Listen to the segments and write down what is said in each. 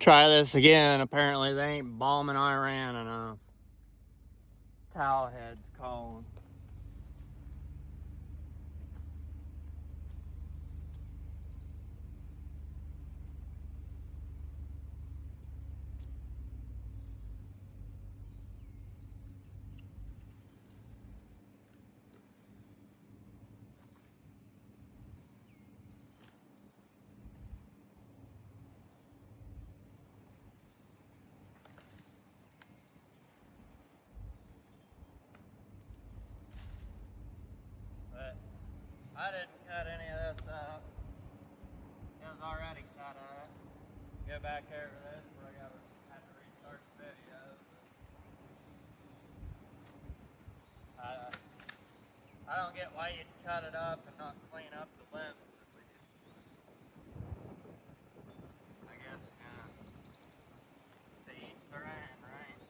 Try this again. Apparently they ain't bombing Iran enough. Towel head's calling. But I didn't cut any of this up. It was already cut up. Go back over this where I had to restart the video. I don't get why you'd cut it up and not clean up the limbs. I guess to each their own, right?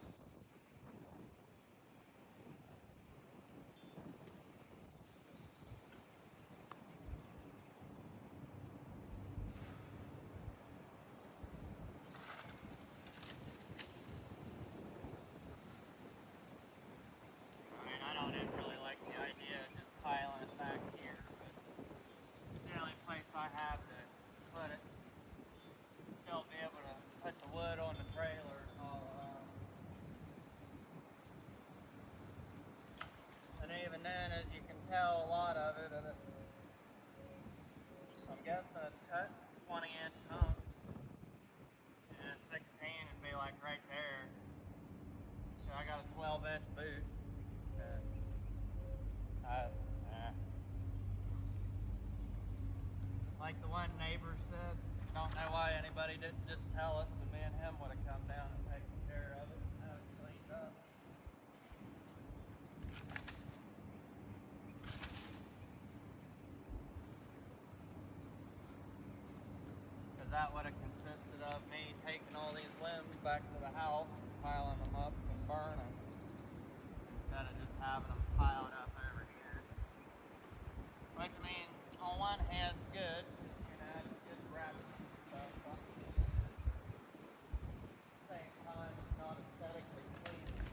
I mean, I don't even really like the idea of just piling it back here, but it's the only place I have to put it. Still be able to put the wood on the trailer and all that. And even then, as you can tell, a lot of it, I'm guessing it's cut 20-inch chunks. And 16 would be like right there. So I got a 12-inch boot. Like the one neighbor said, don't know why anybody didn't just tell us, and me and him would have come down and taken care of it and have it cleaned up. Because that would have consisted of me taking all these limbs back to the house, piling them up and burning, instead of just having them piled up over here. Which I mean, on one hand, good, you know, it's good wrapping stuff up. At the same time, it's not aesthetically pleasing.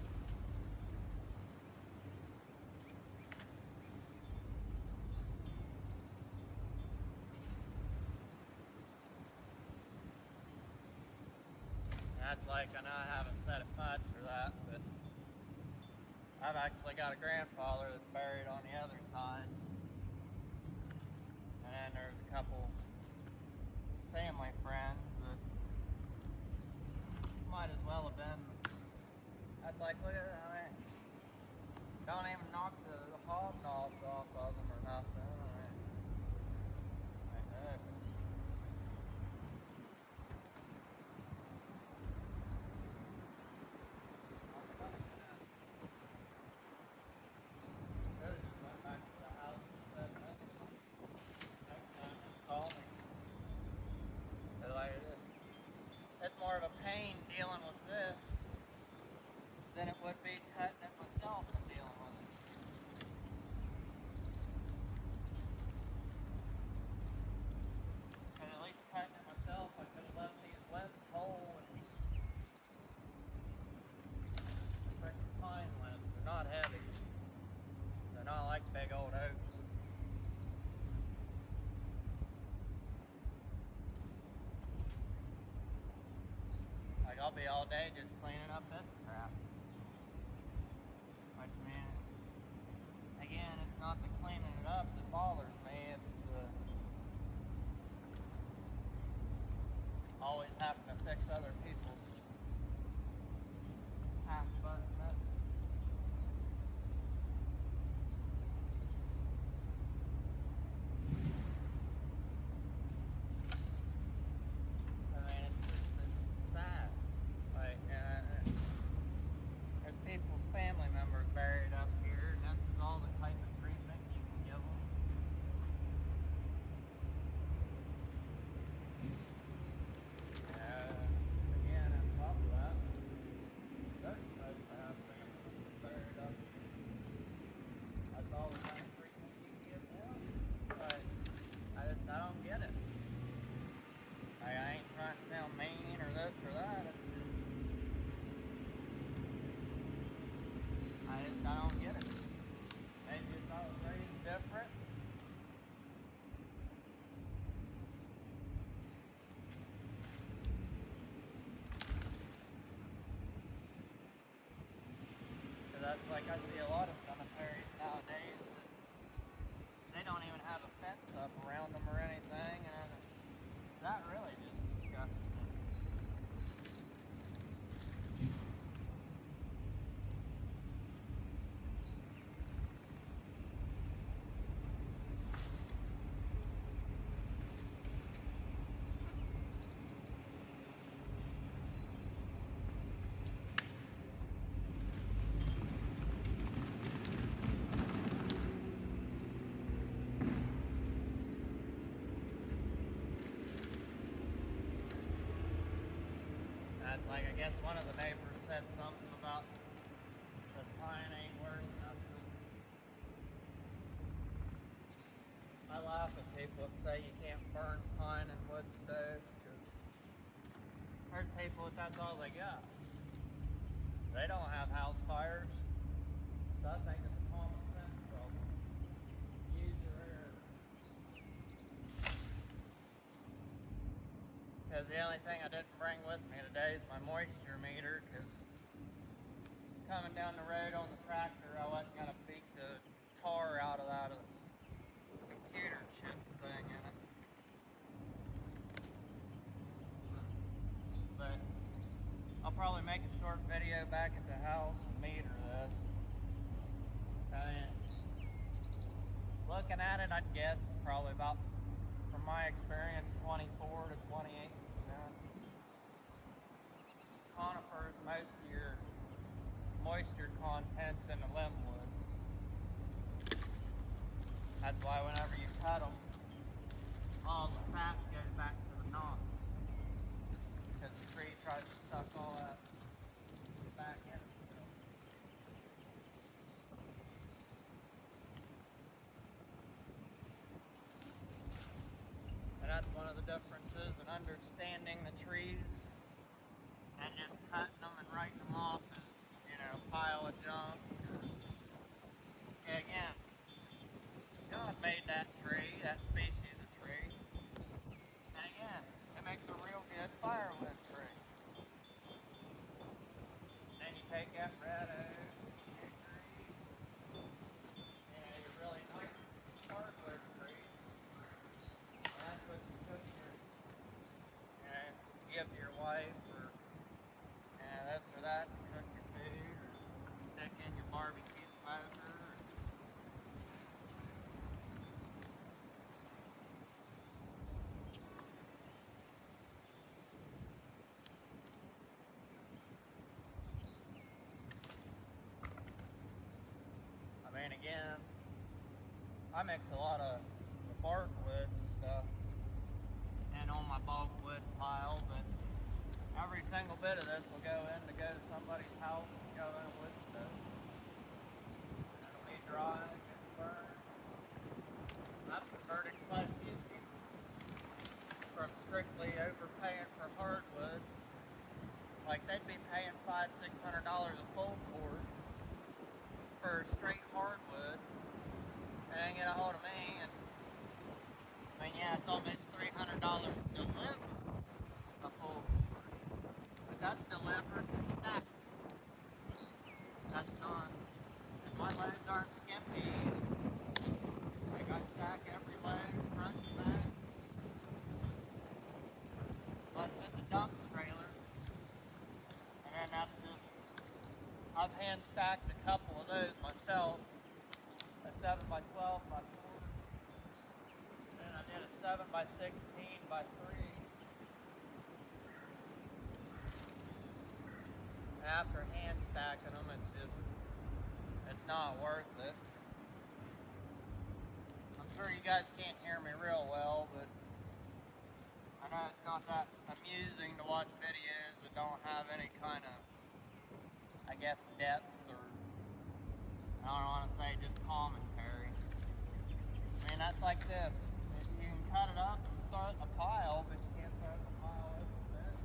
That's like, I know I haven't said it much for that, but I've actually got a grandfather that's buried on the other side. And then there's a couple family friends that might as well have been. That's like, look at that. I mean, don't even knock the hobnobs off of them or nothing. It's more of a pain dealing with this than it would be cutting it myself and dealing with it. Because at least cutting it myself, I could have left these limbs whole and freaking pine limbs. They're not heavy. They're not like big old oaks. Like I'll be all day just cleaning up this crap. Which means, again, it's not the cleaning it up that bothers me, it's the always having to fix other people's half-button messes. I mean, it's sad. Like, there's people's family members buried up here, and this is all the type of treatment you can give them. Again, that's like I see a lot of cemeteries nowadays that they don't even have a fence up around them or anything, and that really just disgusts me. That's like, I guess one of the neighbors said something about the pine ain't worth nothing. I laugh at people that say you can't burn pine in wood stoves, because there's people that's all they got. They don't have house fires, so I think it's a common sense problem. Use your air. Because the only thing I didn't bring with me today is my moisture meter, because coming down the road on the tractor, I wasn't going to beat the tar out of that computer chip thing in it. But I'll probably make a short video back at the house and meter this. And looking at it, I'd guess probably about, from my experience, 24 to 28%. Conifers, most of your moisture content's in the limb wood. That's why whenever you cut them, all the sap goes back to the knot, because the tree tries to suck all that back in itself. And that's one of the differences in understanding the trees and just cutting them and writing them off as, pile of junk. Again, God made that tree, that species of tree. And again, it makes a real good firewood tree. Then you take that red oak, hickory, your really nice hardwood trees, and that's what you cook give to your wife, or this or that, to cook your food, or stick in your barbecue smoker. I mean, again, I mix a lot of the bark wood and stuff in on my bulkwood pile, but every single bit of this will go to somebody's house and go in a wood stove. And it'll be dry, get burned. I've converted quite a few people from strictly overpaying for hardwood. Like, they'd be paying $500–600 a full cord for straight hardwood, and then get a hold of me, and I mean, yeah, it's almost $300 delivered a full cord, but that's delivered and stacked. That's done. And my loads aren't skimpy. Like, I stack every load front to back. But it's a dump trailer, and then that's just, I've hand stacked a couple of those myself, a 7x12 by 4, and I did a 7x16 by 3. And after hand stacking them, it's not worth it. I'm sure you guys can't hear me real well, but I know it's not that amusing to watch videos that don't have any kind of, I guess, depth, or I don't want to say just commentary. I mean, that's like this. You can cut it up and start a pile, but you can't start a pile over the bed.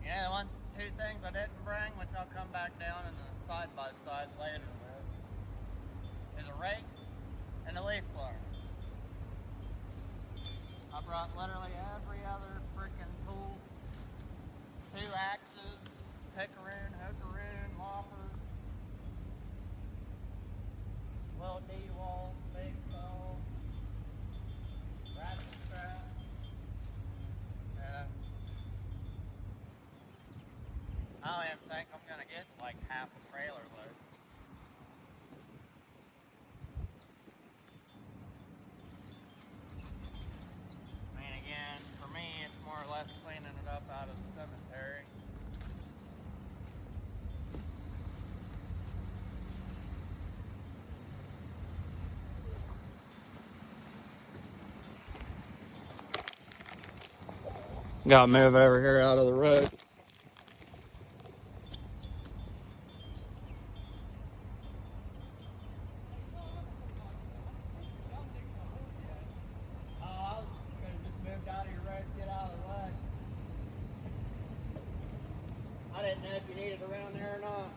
Yeah, two things I didn't bring, which I'll come back down in the side-by-side later with. rake and a leaf blower. I brought literally every other freaking tool. 2 axes, pickaroon, hookaroon, lopper, little D-wall, big saw, ratchet strap. I don't even think I'm gonna get like half a trailer load. I mean, again, for me, it's more or less cleaning it up out of the cemetery. Gotta move over here out of the road. Oh, I was gonna just move out of your road to get out of the way. I didn't know if you needed around there or not.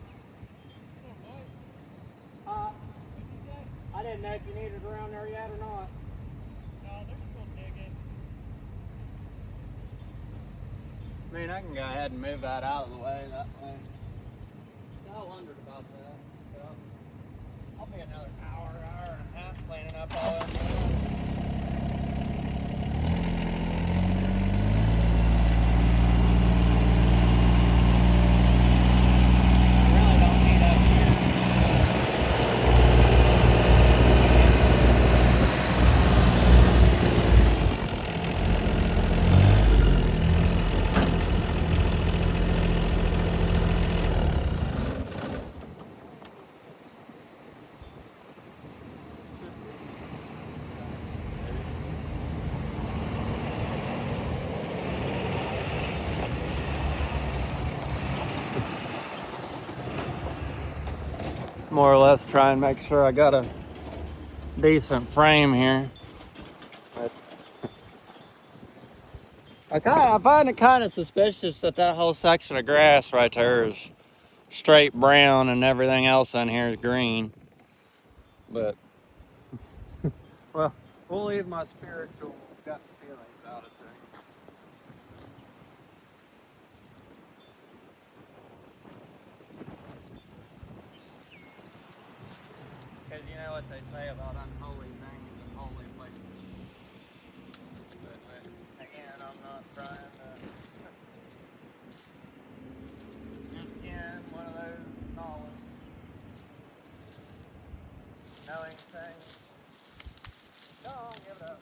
I didn't know if you needed around there yet or not. No, they're still digging. I mean, I can go ahead and move that out of the way that way. I wondered about that. So I'll be another hour and a half cleaning up all that. More or less try and make sure I got a decent frame here. But I find it kind of suspicious that that whole section of grass right there is straight brown and everything else on here is green. But, well, we'll leave my spiritual gut feelings out of things. Because you know what they say about unholy things and holy places. But again, I'm not trying to just get one of those knowledge, knowing things. No, I'll give it up.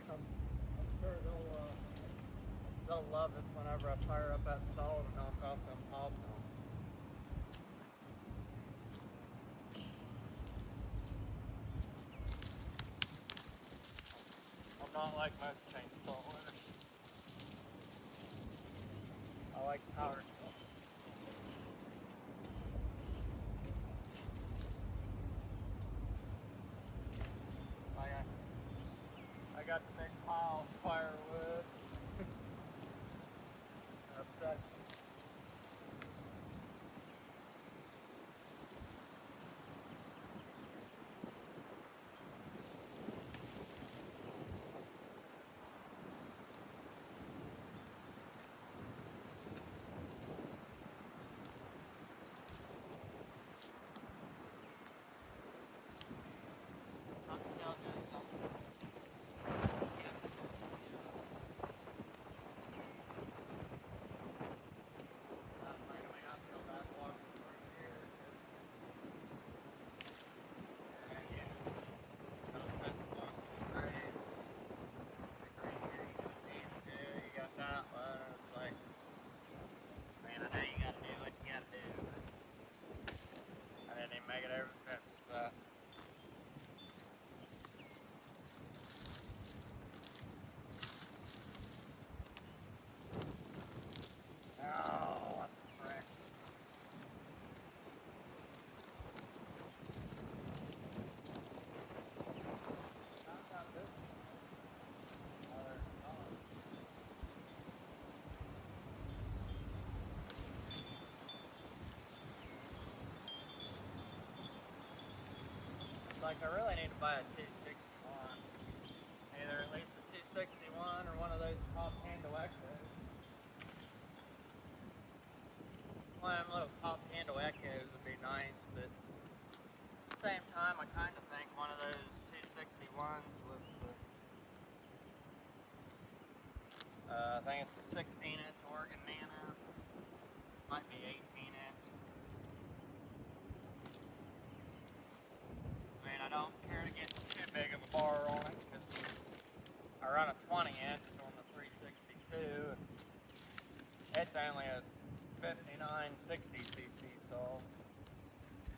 I'm sure they'll love it whenever I fire up that saw to knock off them hobnails. I'm not like most chainsaw owners. I like power tools. I got the big pile of firewood. That's I'm still doing something. like I really need to buy a 261. Either at least a 261 or one of those top handle echoes. One of them little top handle echoes would be nice, but at the same time I kind of think one of those 261s with the I think it's a 16-inch organ nano. Might be 18-inch. I mean, I don't care to get too big of a bar on it because I run a 20-inch on the 362 and it's only a 5960 cc saw.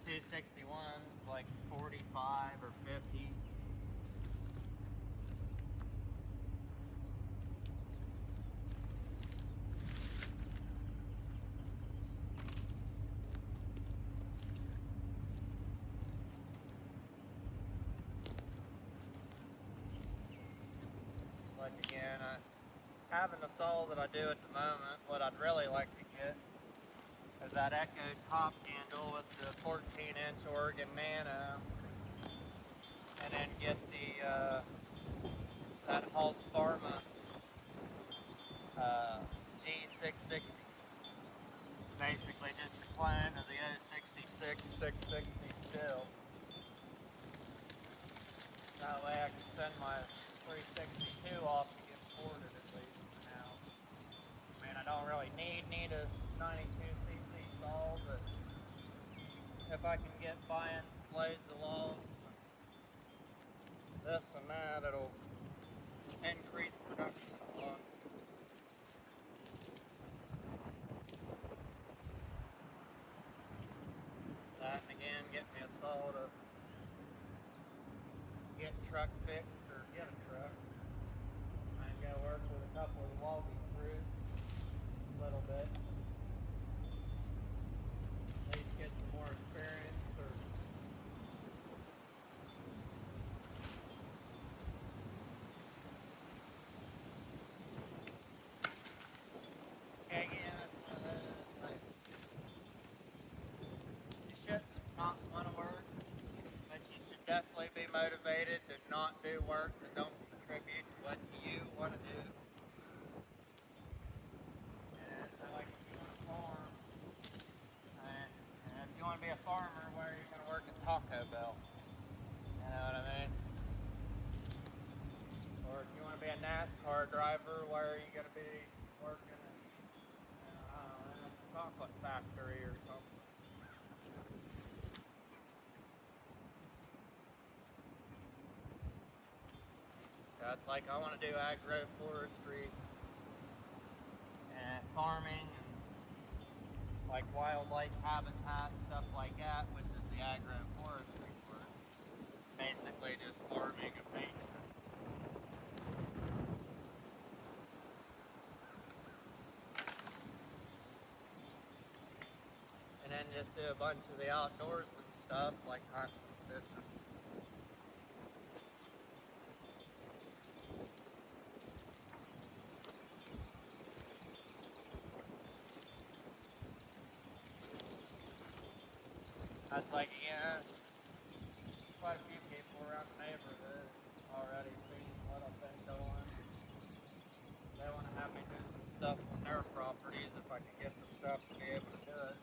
261's like 45 or 50. Like again, having the saw that I do at the moment, what I'd really like to get is that Echo top handle with the 14-inch Oregon Nano, and then get the that Hall's Pharma G660. Basically just a clone of the 066 660 still. That way I can send my 362 off to get ported at least for now. I mean, I don't really need a 92cc saw, but if I can get buying some loads of logs, this and that, it'll increase production a lot. That and again, get me a saw to get truck fixed or get a truck. I can go work with a couple of logging crews a little bit. At least get some more experience or again, it's one of those things. You shouldn't not want to work, but you should definitely be motivated to not do work that don't contribute to what you want to do. And so like if you want to farm, and if you want to be a farmer, where are you going to work at Taco Bell? You know what I mean? Or if you want to be a NASCAR driver, where are you going to be working at, I don't know, a chocolate factory or something? That's like I want to do agroforestry and farming and like wildlife habitat, stuff like that, which is the agroforestry part. Basically just farming and maintenance. And then just do a bunch of the outdoorsman stuff like hunting and fishing. That's like, yeah, quite a few people around the neighborhood already seen what I've been doing. They want to have me do some stuff on their properties if I can get the stuff to be able to do it.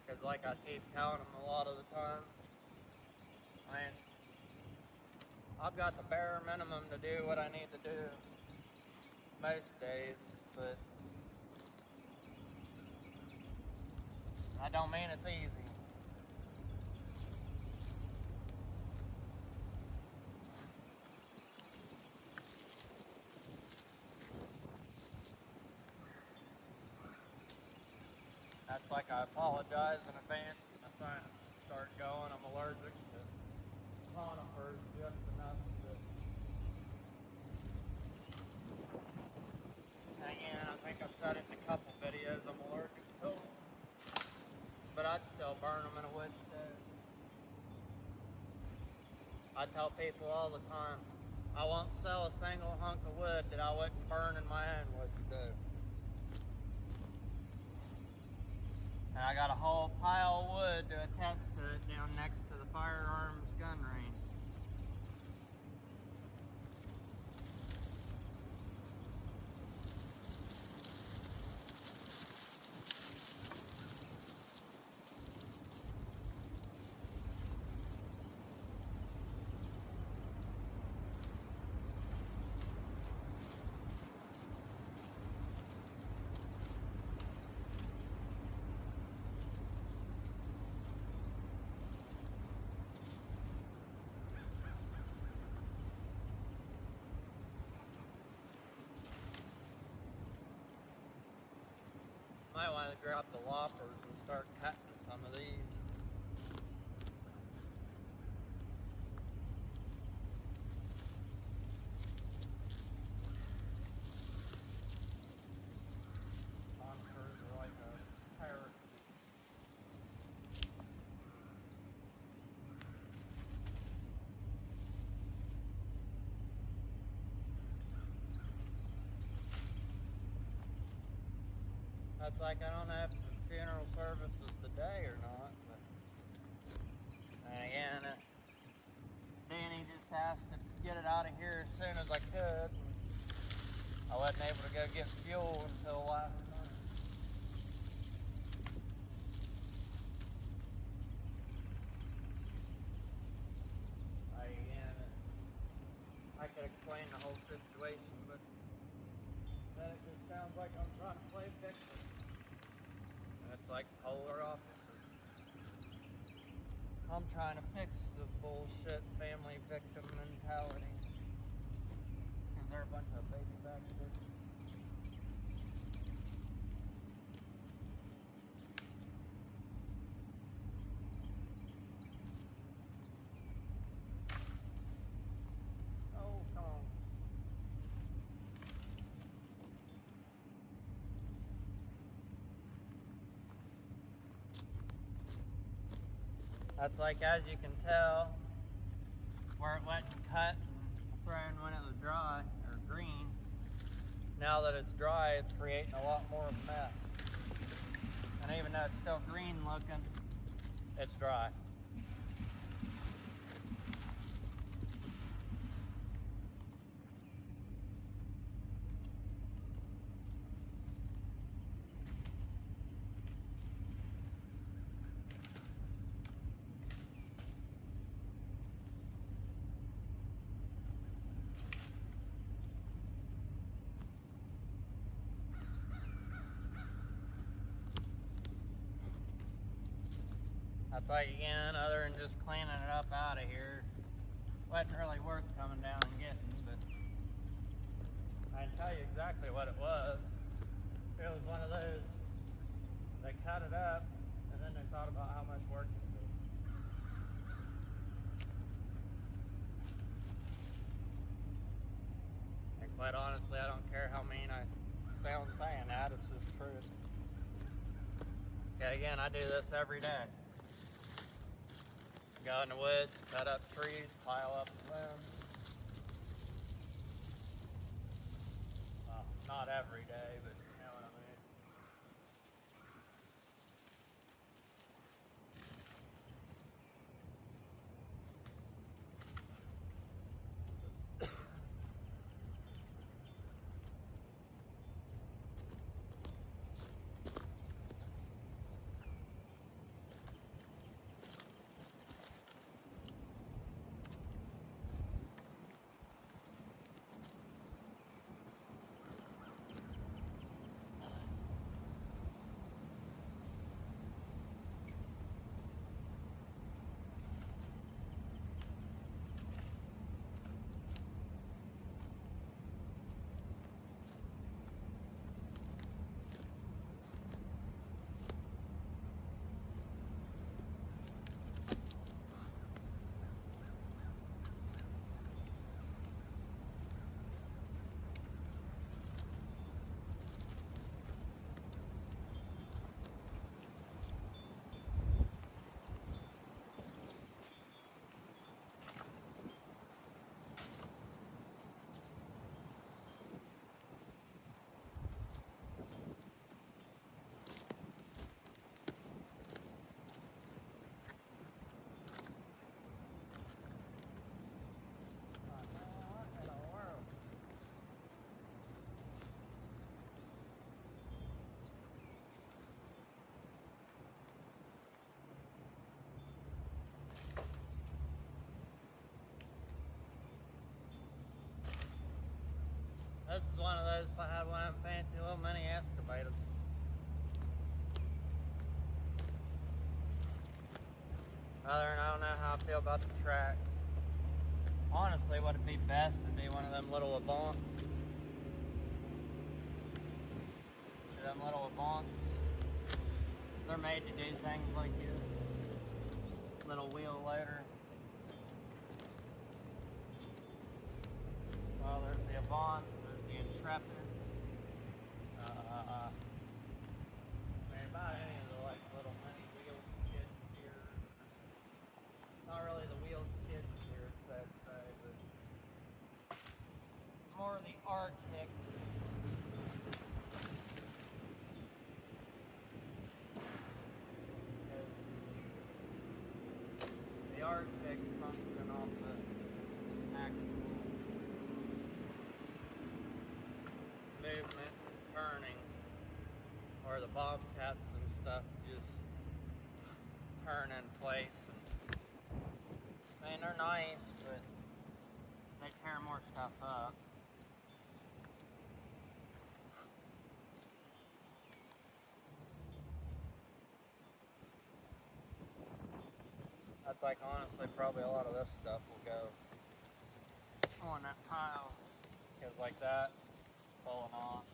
Because like I keep telling them a lot of the time, I mean, I've got the bare minimum to do what I need to do most days, but that don't mean it's easy. That's like I apologize in advance. I'm trying to start going. I'm allergic to conifers just enough to hang in. I think I've said it in a couple videos. I'm allergic to them, but I'd still burn them in a wood stove. I tell people all the time, I won't sell a single hunk of wood that I wouldn't burn in my own wood stove. And I got a whole pile of wood to attest to it down next to the firearms gun range. Might want to grab the loppers and start cutting some of these. Conifers are like a parachute. That's like, I don't know if the funeral service is today or not, but and again, Danny just asked to get it out of here as soon as I could. And I wasn't able to go get fuel until last night. Again, I could explain the whole situation, but then it just sounds like I'm trying to play victim. And it's like polar opposites. I'm trying to fix the bullshit family victim mentality. Because they're a bunch of baby back bitches. Oh, come on. That's like, as you can tell, where it went and cut and thrown when it was dry, or green. Now that it's dry, it's creating a lot more of a mess. And even though it's still green looking, it's dry. That's like, again, other than just cleaning it up out of here, wasn't really worth coming down and getting, but I can tell you exactly what it was. It was one of those, they cut it up, and then they thought about how much work it took. And quite honestly, I don't care how mean I sound saying that, it's just truth. Yeah, again, I do this every day. Go in the woods, cut up trees, pile up limbs. Well, not every day, but you know what I mean. This is one of those, if I had one of them fancy little mini excavators. Other than I don't know how I feel about the track. Honestly, what would be best would be one of them little Avants. Them little Avants. They're made to do things like this. Little wheel loader. Well, there's the Avants, there's the Intrepids. About any of the like little mini wheel skid steers. Not really the wheel skid steers, I'd say, but more the Arctic. The Arctic function off the actual movement and turning, or the bobcats and stuff just turn in place. And, I mean, they're nice, but they tear more stuff up. That's like, honestly, probably a lot of this stuff will go on that pile, because like that, falling off.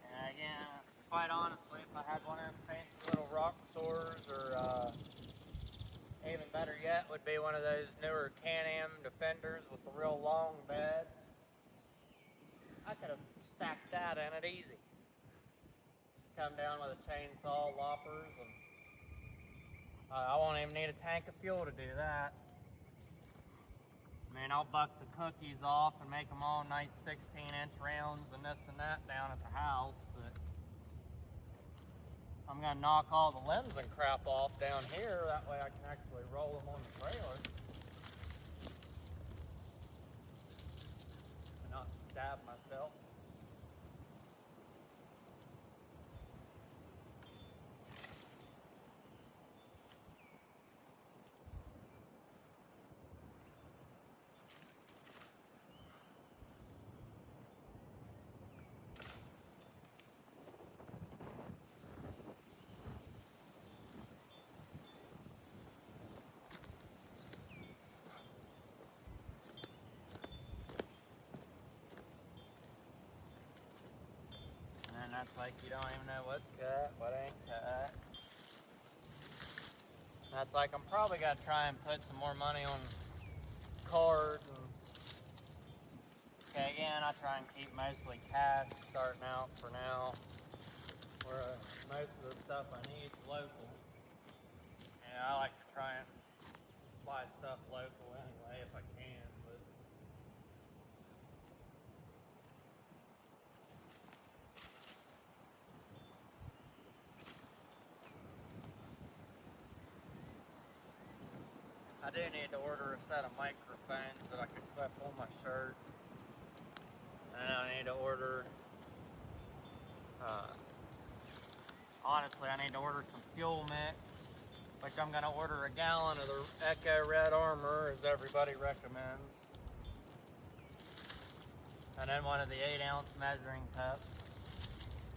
And again, quite honestly, if I had one of them fancy little rock saws, or even better yet, would be one of those newer Can-Am Defenders with the real long bed, I could have stacked that in it easy. Come down with a chainsaw, loppers, and I won't even need a tank of fuel to do that. I mean, I'll buck the cookies off and make them all nice 16-inch rounds and this and that down at the house, but I'm going to knock all the limbs and crap off down here. That way I can actually roll them on the trailer and not stab myself. And that's like you don't even know what's cut, what ain't cut. That's like I'm probably going to try and put some more money on cards. And okay, again, I try and keep mostly cash starting out for now, where most of the stuff I need is local. And I like to try and buy stuff local anyway if I can, but I do need to order a set of microphones that I can clip on my shirt. And I need to order, honestly, I need to order some fuel mix, which I'm going to order a gallon of the Echo Red Armor, as everybody recommends. And then one of the 8-ounce measuring cups.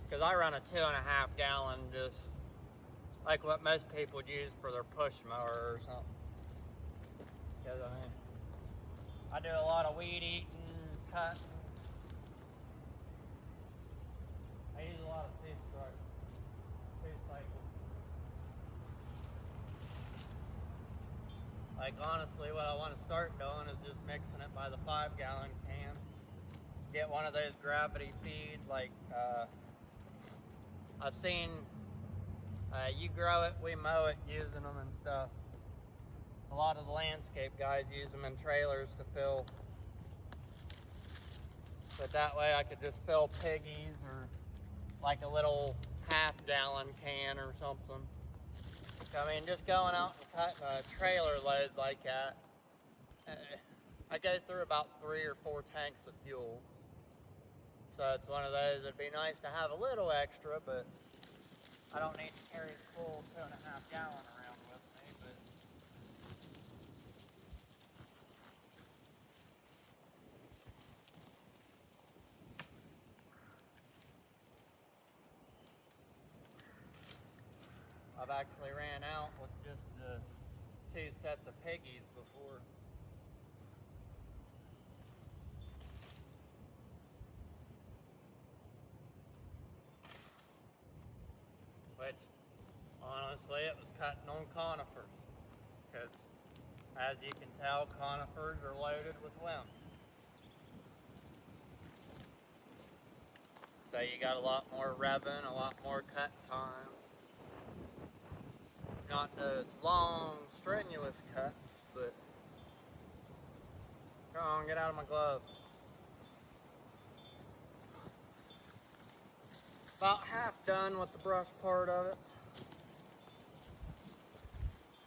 Because I run a 2.5 gallon, just like what most people would use for their push mower or something. Because I do a lot of weed eating, cutting. I use a lot of two cycles. Like honestly, what I want to start doing is just mixing it by the 5-gallon can. Get one of those gravity feed, like I've seen you grow it, we mow it, using them and stuff. A lot of the landscape guys use them in trailers to fill. But that way I could just fill piggies or like a little half-gallon can or something. I mean, just going out and cutting a trailer load like that, I go through about 3 or 4 tanks of fuel. So it's one of those, it'd be nice to have a little extra, but I don't need to carry the full 2.5 gallon around with me. But I've actually ran out with just the 2 sets of piggies before. Which, honestly, it was cutting on conifers. Because, as you can tell, conifers are loaded with limbs. So you got a lot more revving, a lot more cut time. Not those long, strenuous cuts, but come on, get out of my glove. About half done with the brush part of it.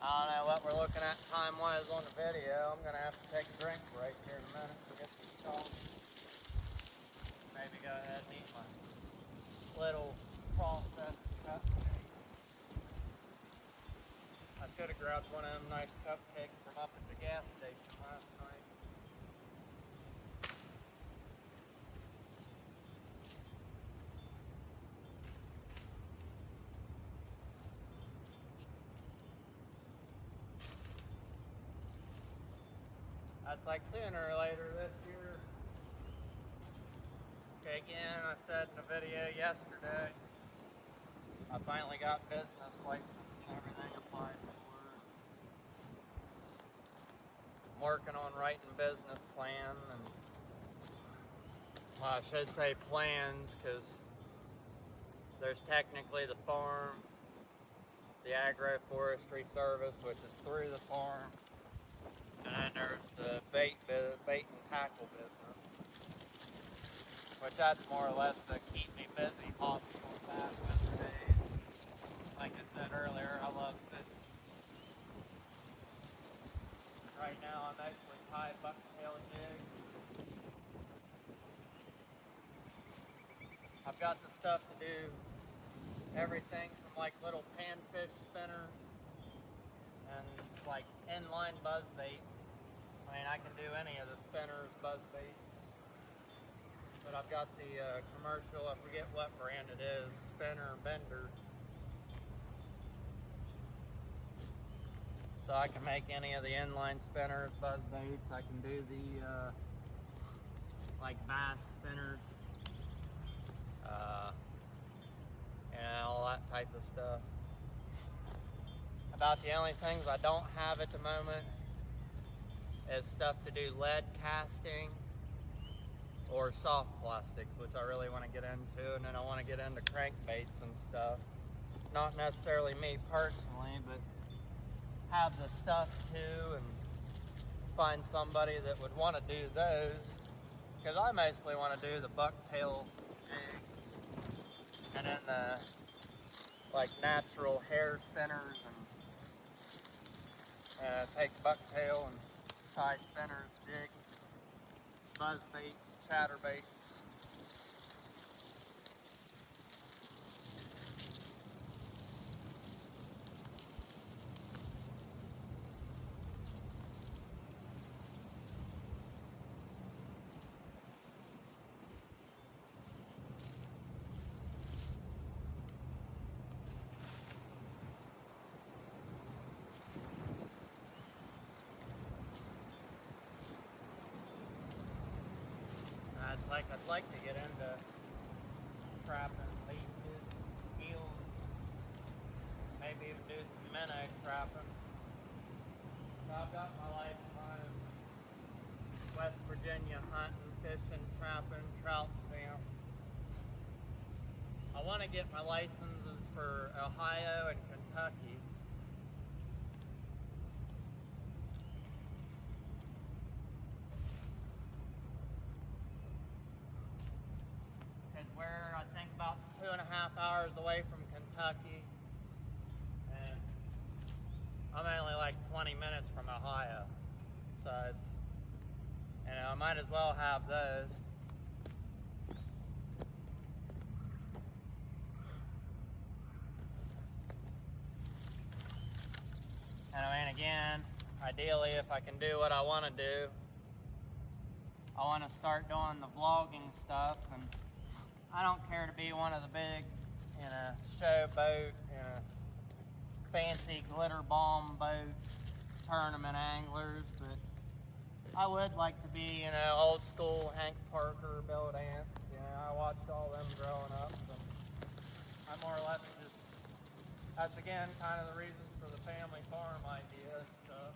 I don't know what we're looking at time-wise on the video. I'm gonna have to take a drink break here in a minute to get some coffee. Maybe go ahead and eat my little processed cupcake. I should have grabbed one of them nice cupcakes from up at the gas station last night. That's like sooner or later this year. Okay, again, I said in the video yesterday, I finally got business license and everything applied for. I'm working on writing business plan, and well, I should say plans, because there's technically the farm, the agroforestry service, which is through the farm, and then there's the bait and tackle business, which that's more or less to keep me busy, hobby on fast days. Like I said earlier, I love fishing. Right now I'm actually tied bucktail jigs. I've got the stuff to do everything from like little panfish spinners and like inline buzz bait. I mean, I can do any of the spinners, buzz bait. But I've got the commercial, I forget what brand it is, spinner bender. So I can make any of the inline spinners, buzz baits. I can do the like bass spinners, and all that type of stuff. About the only things I don't have at the moment is stuff to do lead casting or soft plastics, which I really want to get into, and then I want to get into crankbaits and stuff. Not necessarily me personally, but have the stuff too, and find somebody that would want to do those, because I mostly want to do the bucktail jigs and then the like natural hair spinners, and take bucktail and tie spinners, jigs, buzz baits, chatterbaits. I'd like to get into trapping leeches, eels, maybe even do some minnow trapping. So I've got my lifetime West Virginia hunting, fishing, trapping, trout stamp. I want to get my licenses for Ohio and Kentucky. Because we're, I think, about 2.5 hours away from Kentucky. And I'm only like 20 minutes from Ohio. So it's, you know, I might as well have those. And I mean, again, ideally, if I can do what I want to do, I want to start doing the vlogging stuff, and I don't care to be one of the big, show boat, fancy glitter bomb boat tournament anglers, but I would like to be, old school Hank Parker, Bill Dance. I watched all them growing up, and I more or less just, that's again kind of the reasons for the family farm idea and stuff.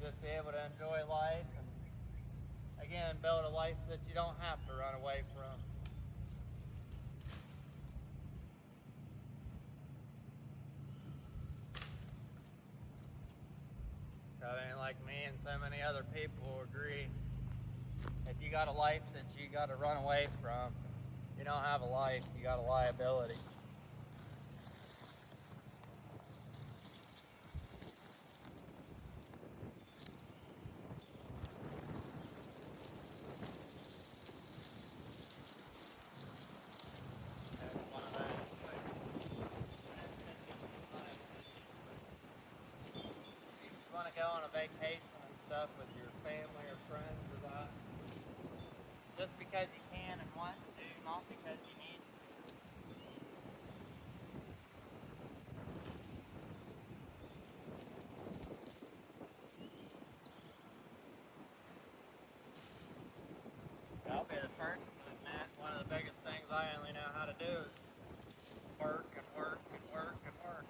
Just be able to enjoy life and, again, build a life that you don't have to run away from. I mean, like me and so many other people agree, if you got a life that you got to run away from, you don't have a life, you got a liability. Want to go on a vacation and stuff with your family or friends or that, just because you can and want to, not because you need to. I'll be the first to admit, one of the biggest things I only know how to do is work and work and work and work.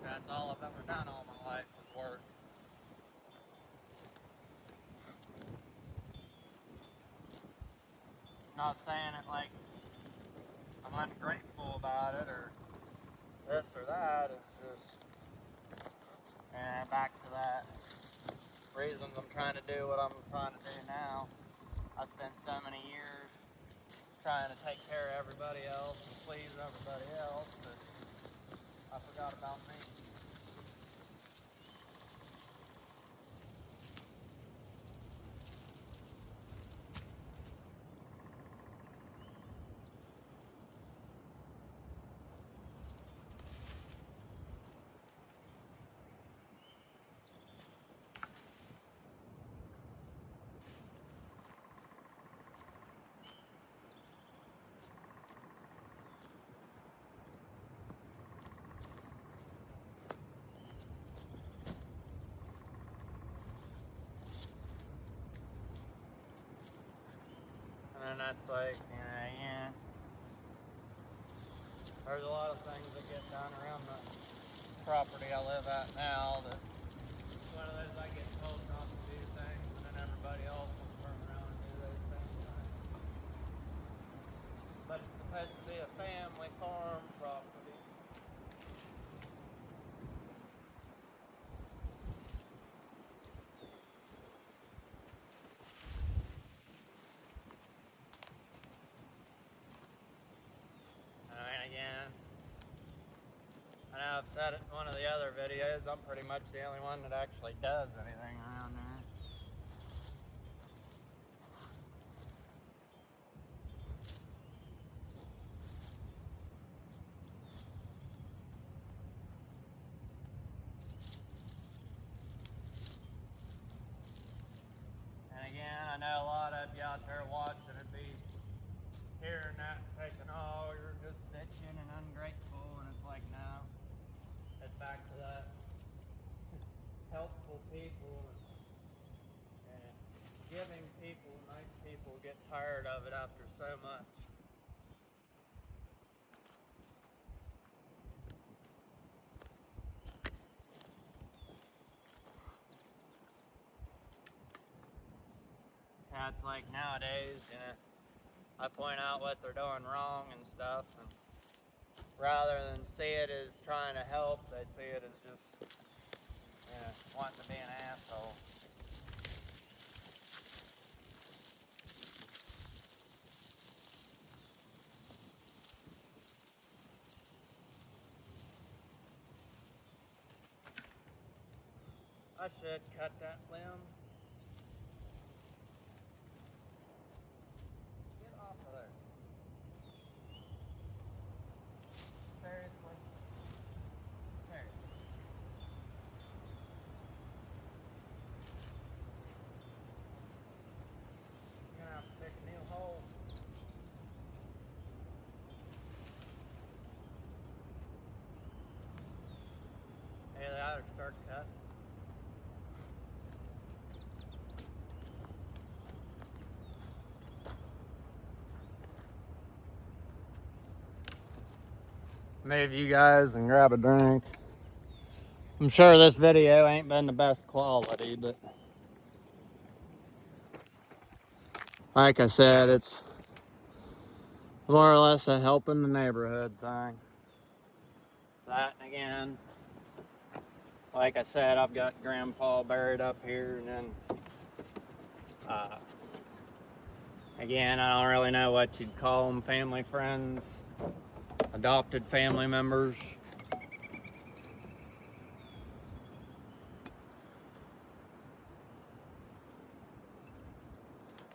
That's all I've ever done all my life was work. Not saying it like I'm ungrateful about it or this or that. It's just, back to that reasons I'm trying to do what I'm trying to do now. I spent so many years trying to take care of everybody else and please everybody else that I forgot about me. And then that's like, there's a lot of things that get done around the property I live at now that one of those I get told not to do things and then everybody else will turn around and do those same things. But it's supposed to be a family farm property. I mean, again, I know I've said it in one of the other videos, I'm pretty much the only one that actually does anything around there. And again, I know a lot of you out there watching would be hearing that and thinking, oh, you're just bitching and ungrateful, and it's like, no. It's back to that helpful people and giving people, nice people get tired of it after so much. Yeah, it's like nowadays, I point out what they're doing wrong and stuff, and rather than see it as trying to help, they see it as just, wanting to be an asshole. I should cut that limb. Get off of there. Seriously? Seriously. You're gonna have to pick a new hole. that or start cutting. Move you guys and grab a drink. I'm sure this video ain't been the best quality, but like I said, it's more or less a helping the neighborhood thing. That, and again, like I said, I've got Grandpa buried up here, and then again, I don't really know what you'd call them, family, friends, adopted family members.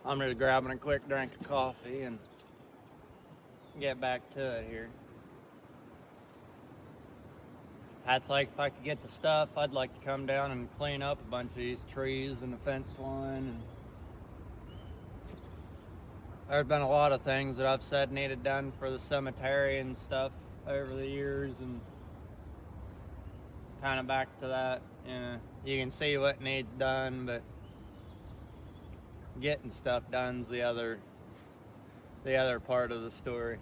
I'm just grabbing a quick drink of coffee and get back to it here. That's like, if I could get the stuff, I'd like to come down and clean up a bunch of these trees and the fence line. And there's been a lot of things that I've said needed done for the cemetery and stuff over the years, and kind of back to that. You can see what needs done, but getting stuff done's the other part of the story.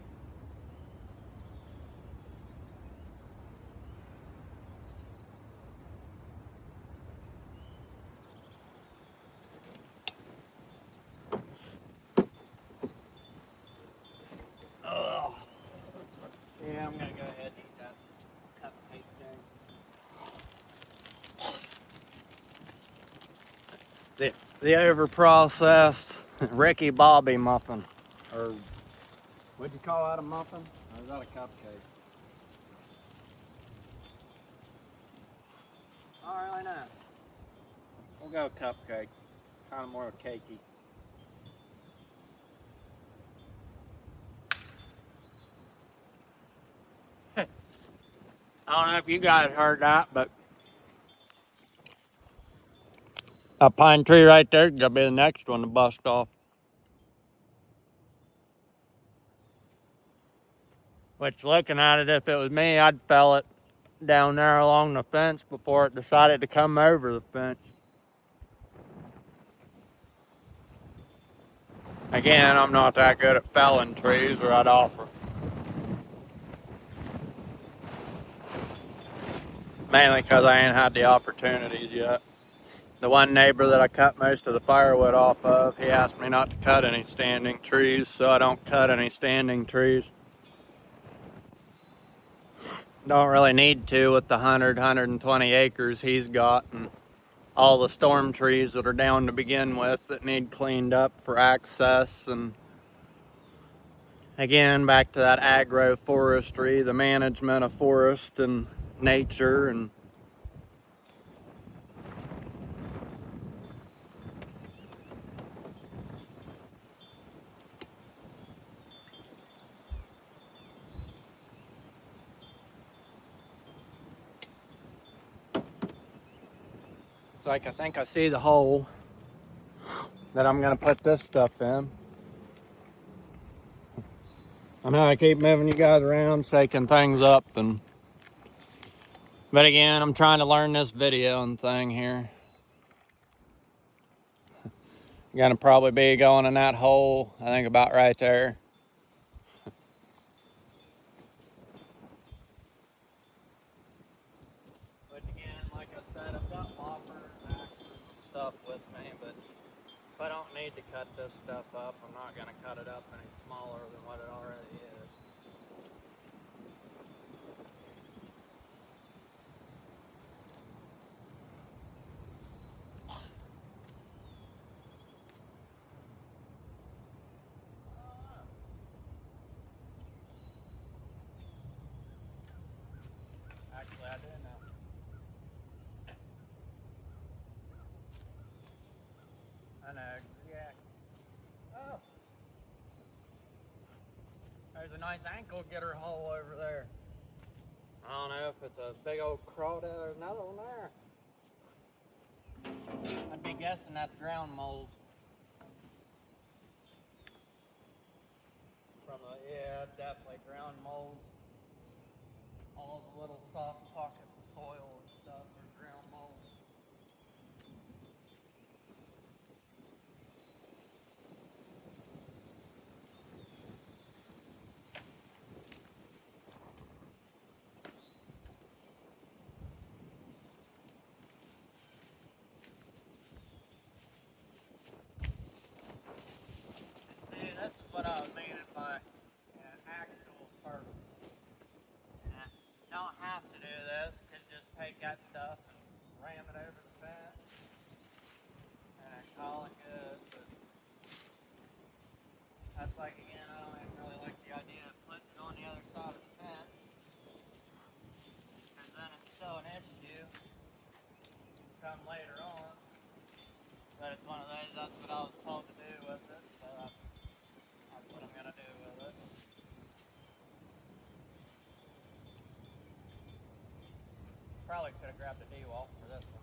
Oh, yeah, I'm gonna go ahead and eat that cupcake thing. The over-processed Ricky Bobby muffin, or what'd you call that, a muffin? Or is that a cupcake? I don't really know. We'll go cupcake. Kind of more cakey. I don't know if you guys heard that, but a pine tree right there is gonna be the next one to bust off. Which, looking at it, if it was me, I'd fell it down there along the fence before it decided to come over the fence. Again, I'm not that good at felling trees, or I'd offer. Mainly because I ain't had the opportunities yet. The one neighbor that I cut most of the firewood off of, he asked me not to cut any standing trees, so I don't cut any standing trees. Don't really need to with the 120 acres he's got, and all the storm trees that are down to begin with that need cleaned up for access. And again, back to that agroforestry, the management of forest and nature. And it's like, I think I see the hole that I'm gonna put this stuff in. I know I keep moving you guys around, shaking things up, but again, I'm trying to learn this video and thing here. I'm gonna probably be going in that hole, I think about right there. But again, like I said, I've got loppers, axes, and stuff with me, but if I don't need to cut this stuff up, I'm not gonna cut it up any smaller than what it already is. Actually, I do know. I know, yeah. Oh, there's a nice ankle getter hole over there. I don't know if it's a big old crawdad or another one there. I'd be guessing that's ground mold. Yeah, definitely ground mold. All the little soft pockets of soil and stuff are slam it over the fence and call it good. But that's like, again, I don't even really like the idea of putting it on the other side of the fence, because then it's still an issue come later on. But it's one of those, that's what I was told to do with it, so that's what I'm going to do with it. Probably could have grabbed a D-wall for this one.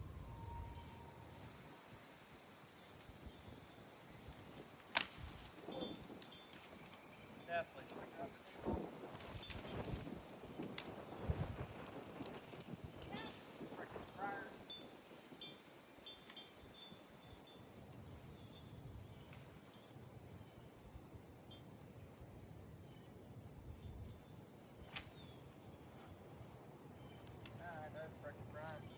Definitely should have grabbed a D-wall. Freaking fryer. Alright, those freaking fryers.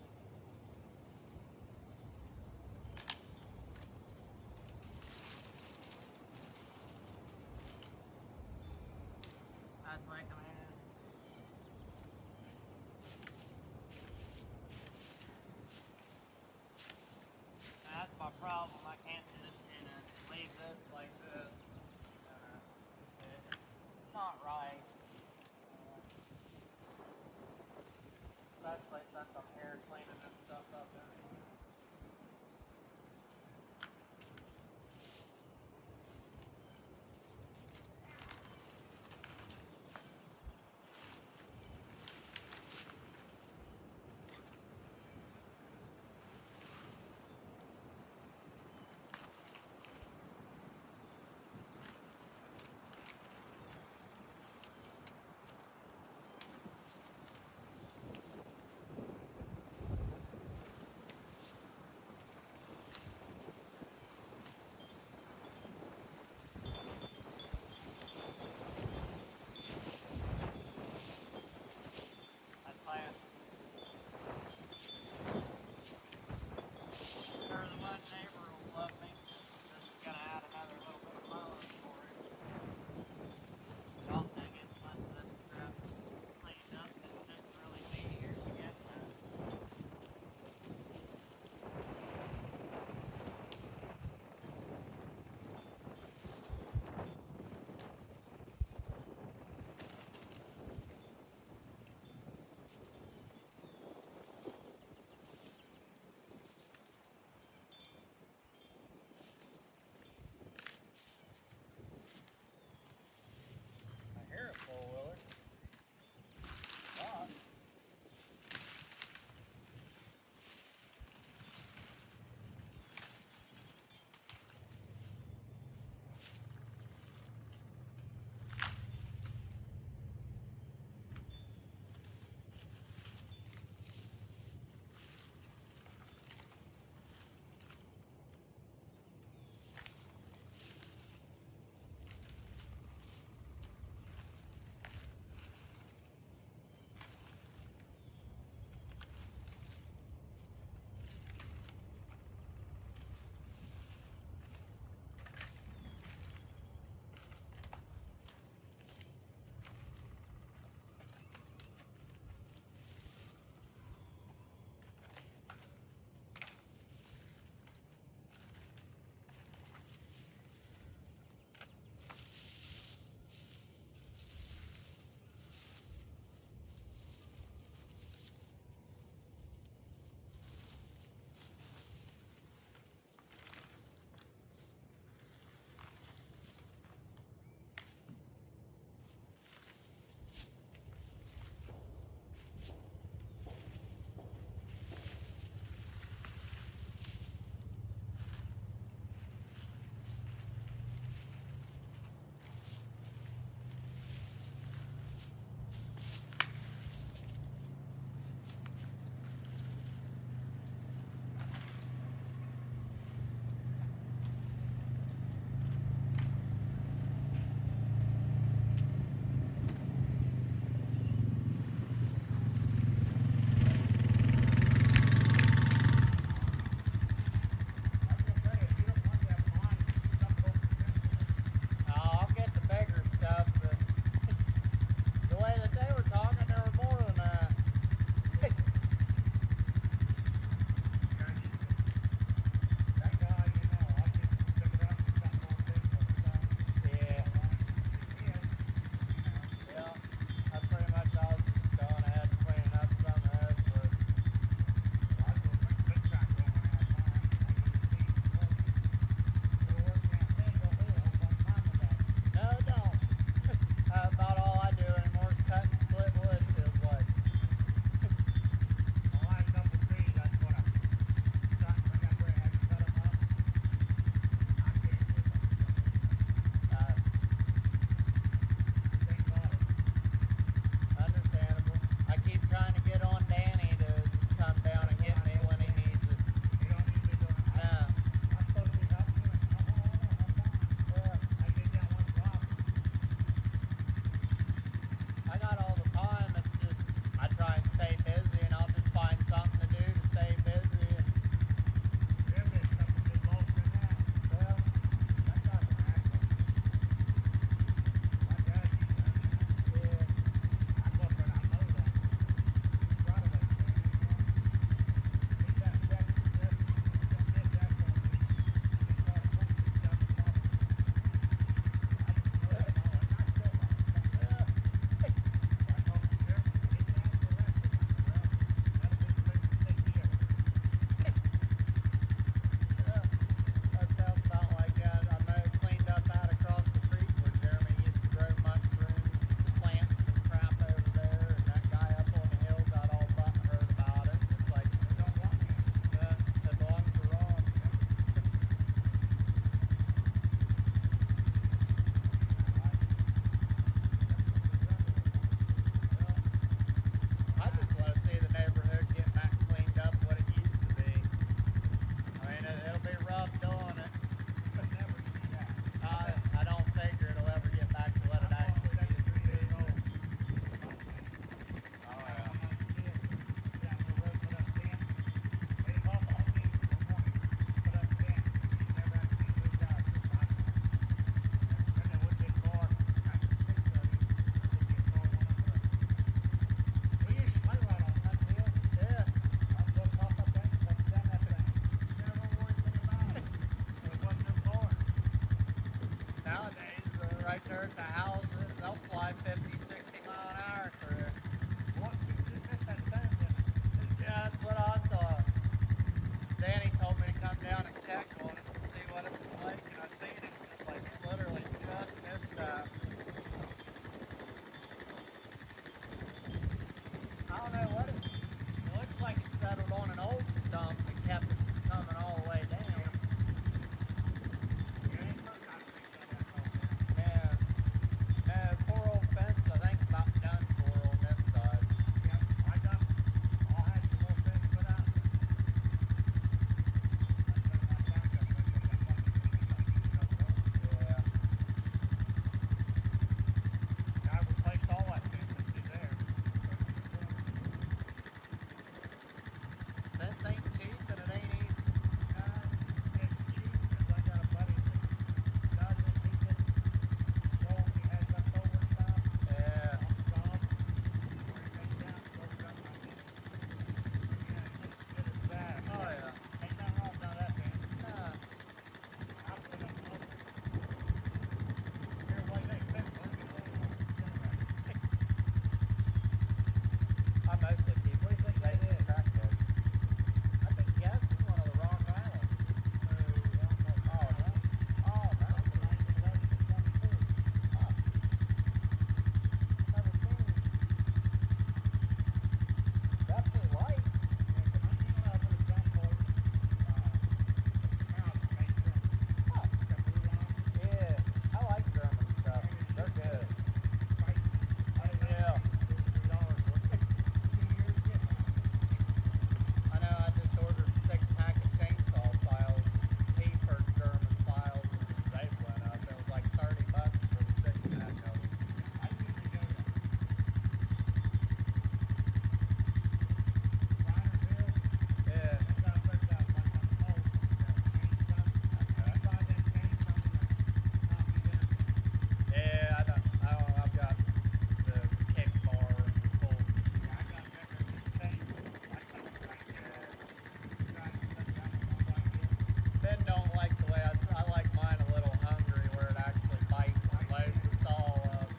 don't like the way I like mine a little hungry where it actually bites and lays the saw up.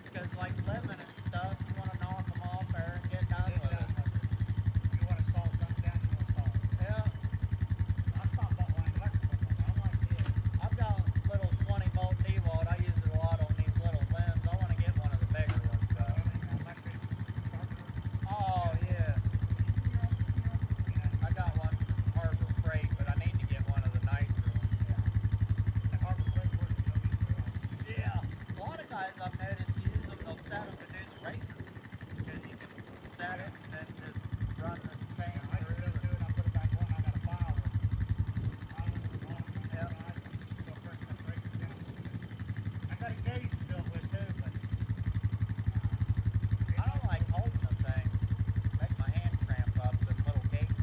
Because like lemon and stuff, you want to knock them off there and get done with it. You want to salt something down, you want to salt. Yeah. I stopped bought one electrical one. I like this. I've got little 20 volt D-volt. I use it a lot on these little limbs. I want to get one of the bigger ones though. Electric sharpener. Oh yeah. I got one from Harbor Freight, but I need to get one of the nicer ones. The Harbor Freight works really well. Yeah. A lot of guys I've noticed use them. They'll set them to do the razor because you can set it and then just run the chain I just through. do it. I put it back on. I got a file with Yep. I got a gauge built with too, but I don't like holding the things. Make my hand cramp up with little gauges.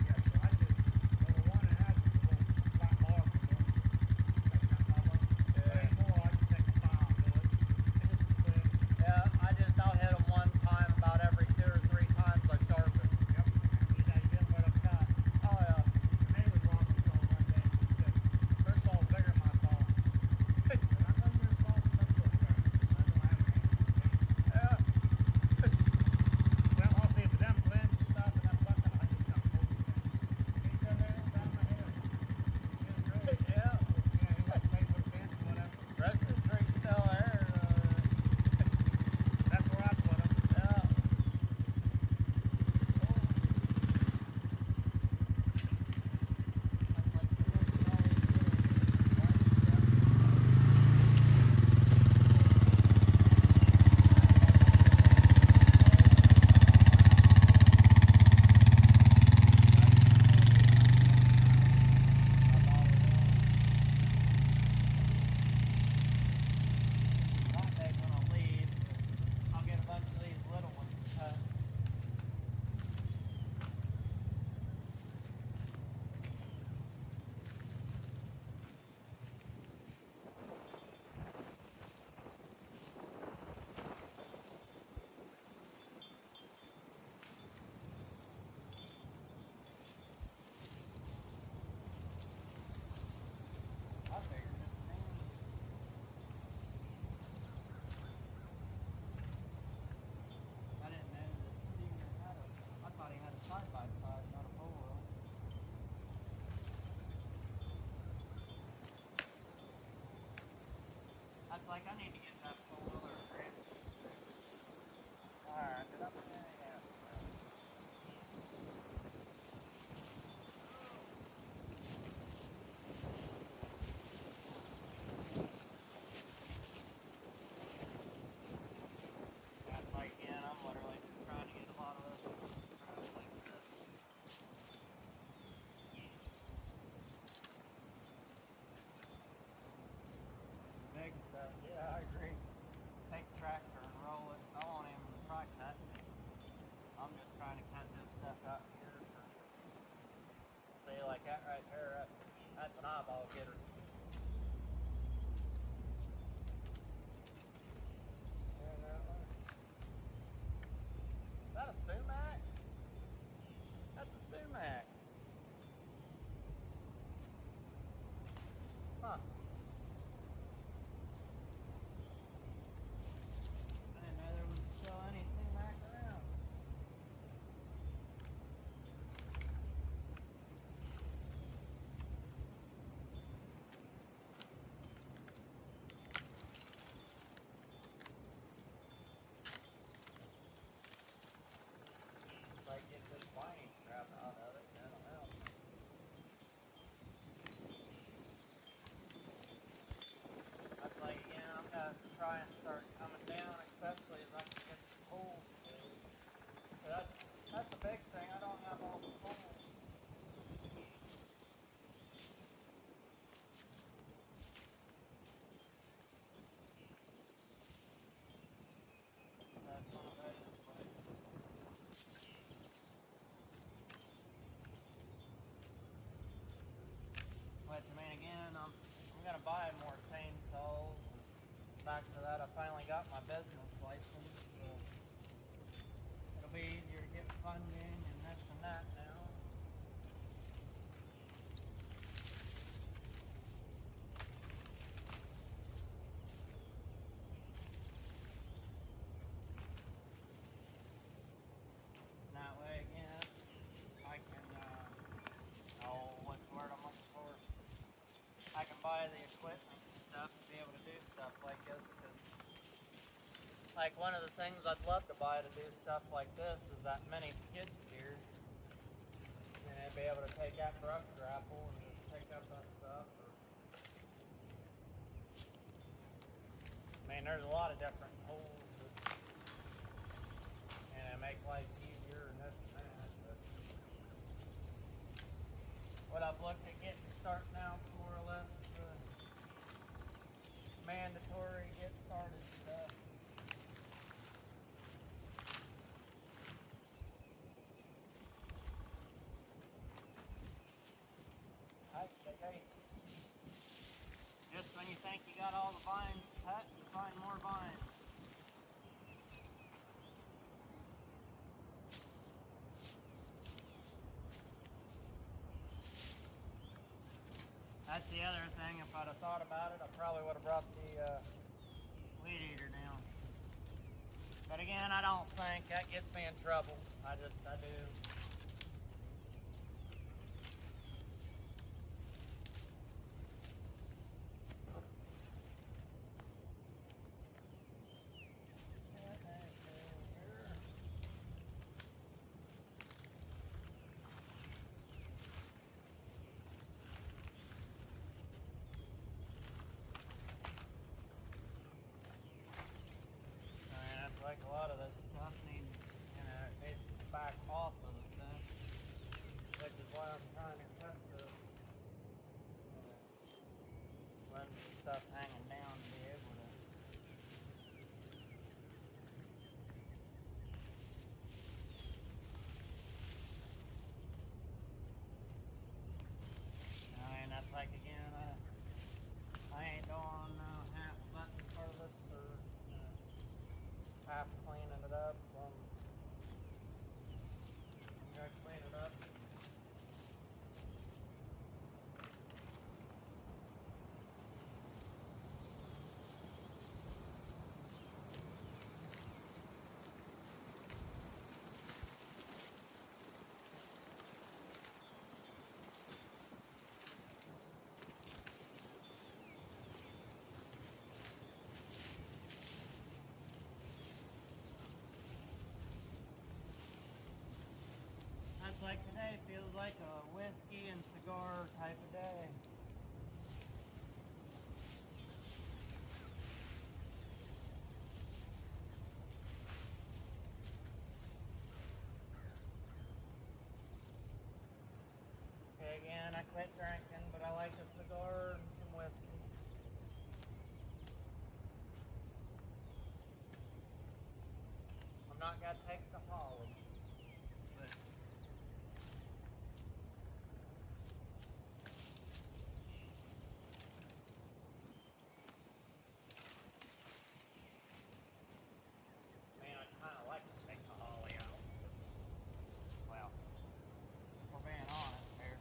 yeah, so I just the one that has a little flat bar for them. Yeah. Anymore, I just take a file and do it. And this is quick. Yeah, I'll hit them one time about every 2 or 3 times I sharpen. Yep. You know, you get what I've got. Oh yeah. The neighbor brought me saw one day. He said, "Their saw's bigger than my saw." I said, "How come your saw's so big?" I don't have any. Yeah. Well, I'll see if them blends and stuff and them fucking, I just got pulled in. He said there inside my head. It was great. Yeah. Yeah, he like paid for the fence or whatever. Rest of the tree's still there. That's where I put them. Yeah. One day when I leave, I'll get a bunch of these little ones cut. I figured it. I didn't know that Stever had I thought he had a side-by-side, not a four-wheel. I was like, I need to get that four-wheeler grant. Alright, did I put anything else? That's like, yeah, I'm literally just trying to get a lot of this like this. Big stuff, yeah, I agree. Take the tractor and roll it. I won't even price that. I'm just trying to cut this stuff out here. See, like that right there, that's an eyeball getter. Is that a sumac? That's a sumac. Huh. I didn't know there was still any sumac around. If I get this whining crap out of it, then it'll help. That's like, again, I'm gonna try and start coming down, especially as I can get the poles. So that's the big thing. I don't have all the poles. That's one of those. Which, I mean, again, I'm gonna buy more chainsaws. Back to that, I finally got my business license, so it'll be easier to get funding and this and that now. buy the equipment and stuff to be able to do stuff like this. Because, like, one of the things I'd love to buy to do stuff like this is that mini skid steer. And I'd be able to take that brush grapple and just pick up that stuff. I mean, there's a lot of different tools that, and it make life easier and this and that. But what I've looked at getting starting out more or less mandatory get started stuff. Hey. Just when you think you got all the vines cut, you find more vines. That's the other thing. If I'd have thought about it, I probably would have brought the weed eater down. But again, I don't think that gets me in trouble. I do. Like a lot of this stuff needs, it back off of the thing, which is why I'm trying to cut the stuff hanging down to be able to. And that's like again, I ain't doing half button service or half cleaning it up. You gotta clean it up. That's like today feels like a whiskey and cigar type of day. Okay, again, I quit drinking, but I like a cigar and some whiskey. I'm not gonna take the Holly. Man, I kind of like to take the Holly out. Well, if we're being honest here.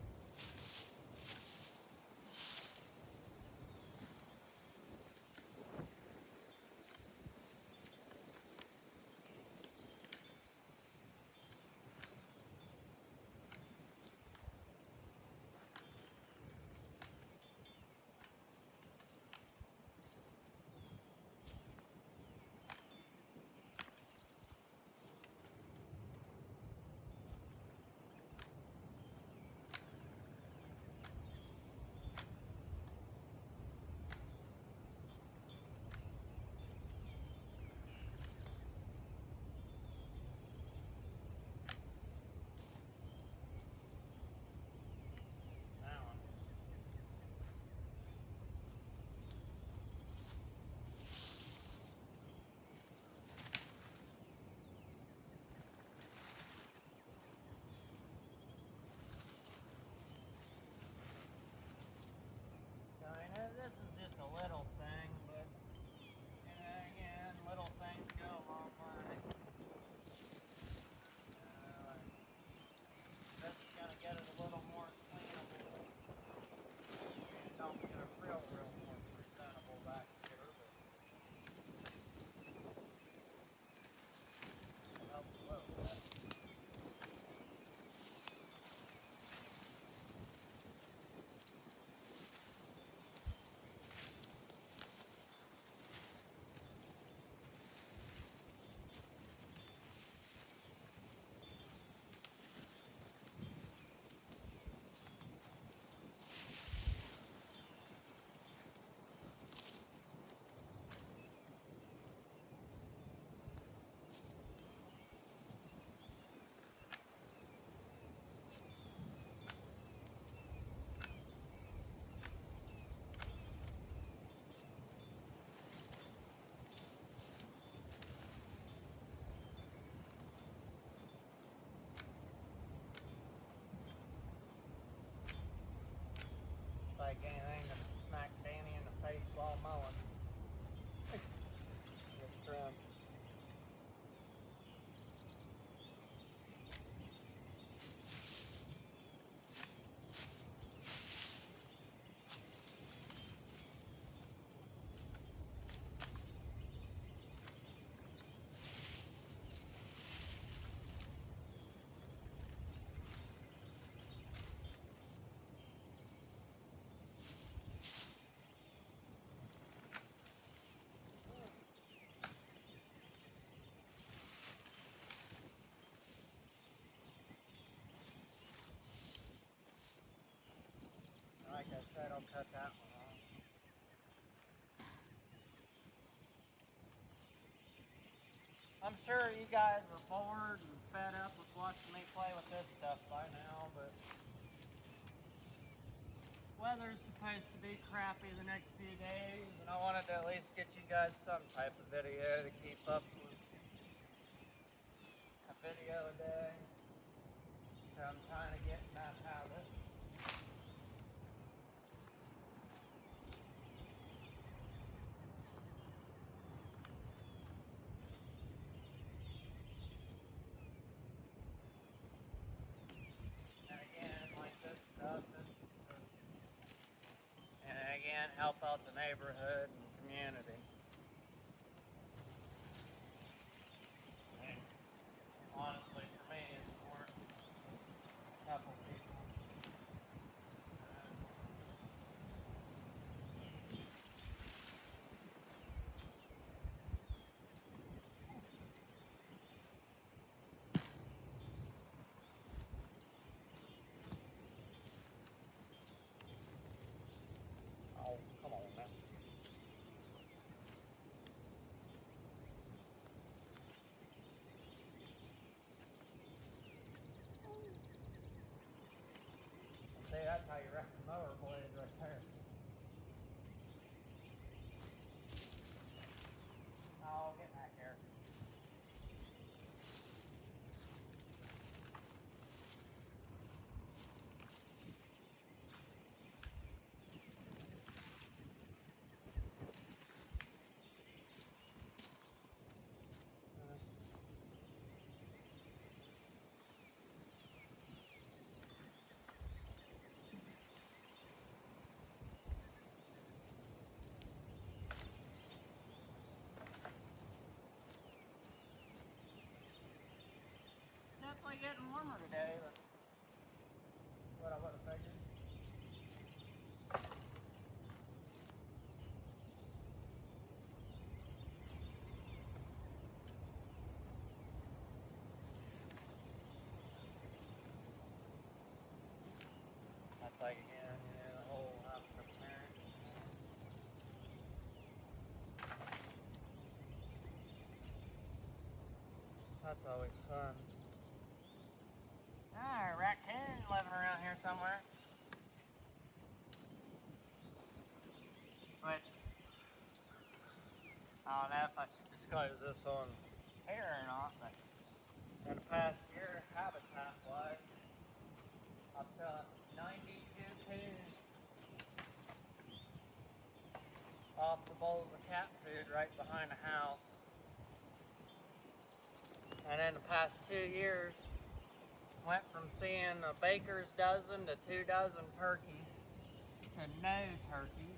I'll cut that one off. I'm sure you guys are bored and fed up with watching me play with this stuff by now, but weather's supposed to be crappy the next few days, and I wanted to at least get you guys some type of video to keep up with a video a day. So I'm trying to get in that habit. And again, like this stuff, and again, help out the neighborhood and community. And honestly, for me, it's more a couple people. Oh, come on now. See, that's how you wreck the mower blade right there. Oh, get back here. Definitely getting warmer today, but what I would have figured. That's like again, the whole house preparing. That's always fun. Ah, raccoon living around here somewhere. Which, I don't know if I should disclose this on here or not, but in the past year, habitat-wise, I've shot 92 coons off the bowls of cat food right behind the house. And in the past 2 years, went from seeing a baker's dozen to 2 dozen turkeys to no turkeys.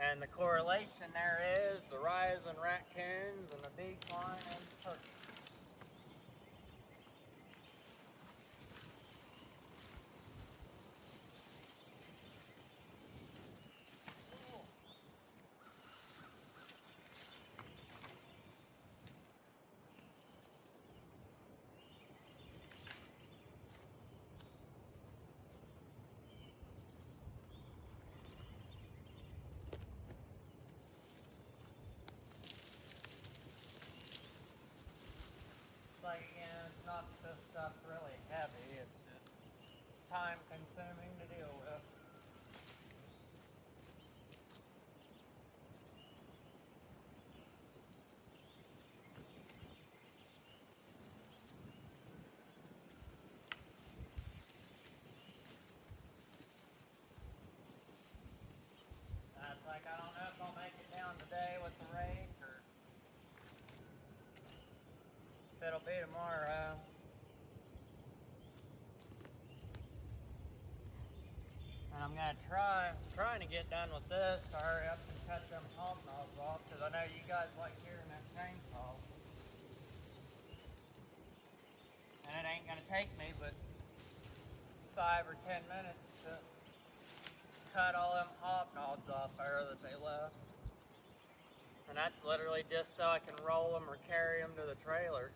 And the correlation there is the rise in raccoons and the decline in turkeys. Like again, it's not that this stuff's really heavy, it's just time consuming to deal with. It's like I don't know if I'll make it down today with the rake or if it'll be tomorrow. And I'm gonna trying to get done with this to hurry up and cut them hobnobs off because I know you guys like hearing that chainsaw. And it ain't gonna take me but 5 or 10 minutes to cut all them hobnobs off there that they left. And that's literally just so I can roll them or carry them to the trailer.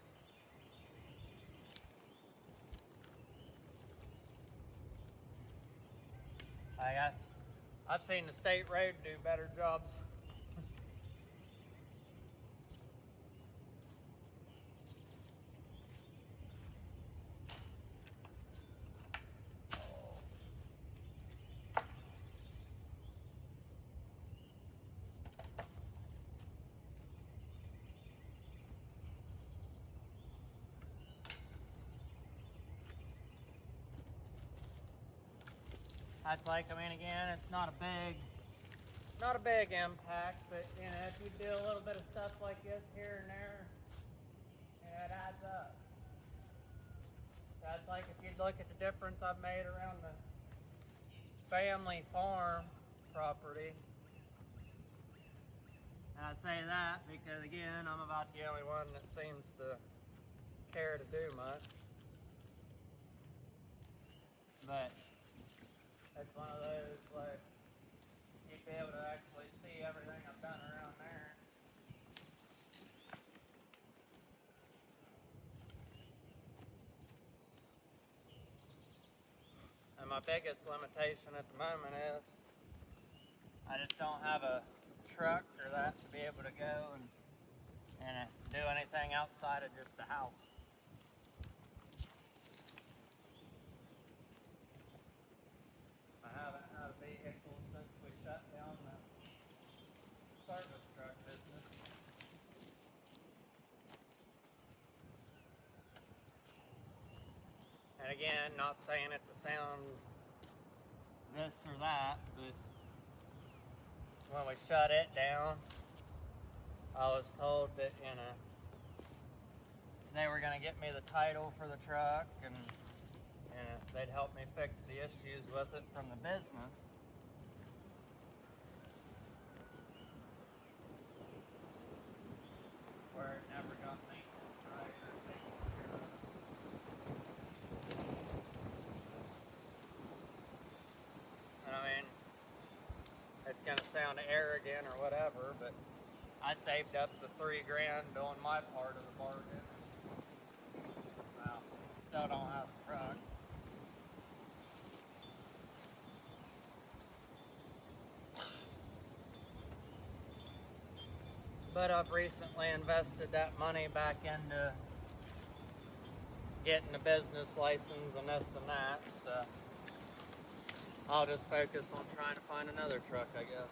I've seen the state road do better jobs. That's like, I mean, again, it's not a big impact, but you know, if you do a little bit of stuff like this here and there, it adds up. That's like if you look at the difference I've made around the family farm property. And I say that because, again, I'm about the only one that seems to care to do much. But it's one of those, like, you'd be able to actually see everything I've done around there. And my biggest limitation at the moment is I just don't have a truck or that to be able to go and do anything outside of just the house. I haven't had a vehicle since we shut down the service truck business. And again, not saying it to sound this or that, but when we shut it down, I was told that, you know, they were going to get me the title for the truck and they'd help me fix the issues with it from the business. Where it never got maintenance right or taken care of. And I mean, it's going to sound arrogant or whatever, but I saved up the $3 grand doing my part of the bargain. Well, still don't have a truck. But I've recently invested that money back into getting a business license and this and that. So I'll just focus on trying to find another truck, I guess.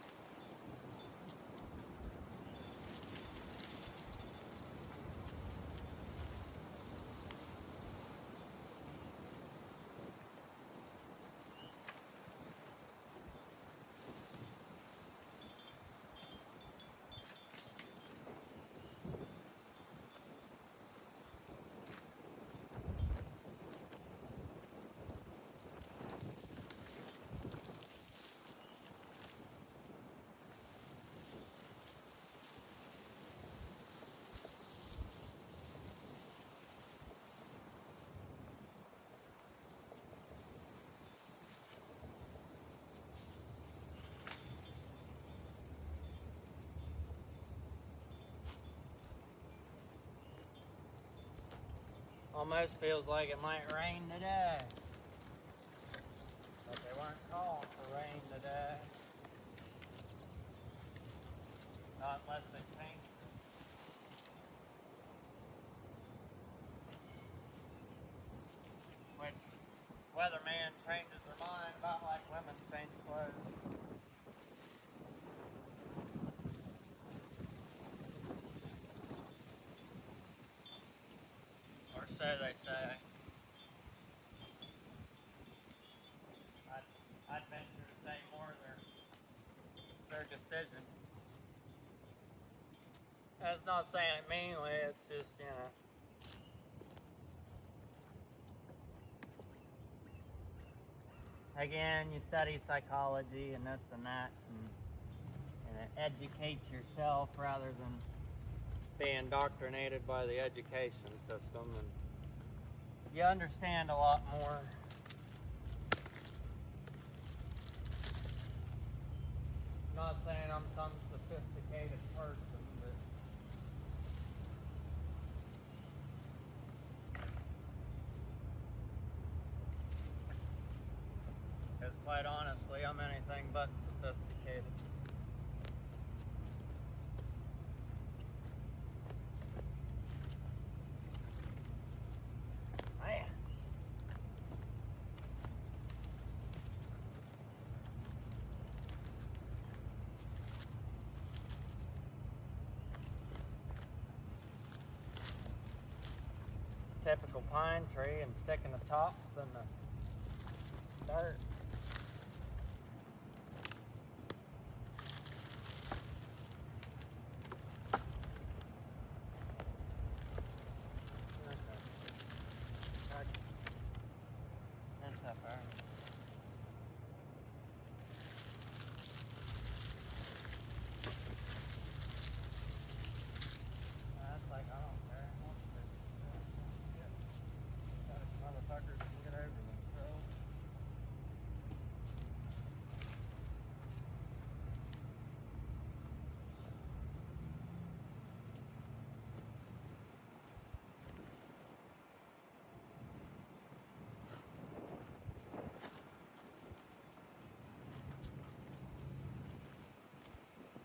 Almost feels like it might rain today. But they weren't calling for rain today. Not unless they changed it. Which weatherman changes their mind about like women change clothes. Or so they say. I'd venture to say more their decision. That's not saying it meanly, it's just, you know. Again, you study psychology and this and that and educate yourself rather than being indoctrinated by the education system, and you understand a lot more. Not saying I'm some sophisticated person, but because quite honestly, I'm anything but sophisticated. Man. Typical pine tree and sticking the tops in the dirt. That's up there. That's like, I don't care. Motherfuckers can get over themselves.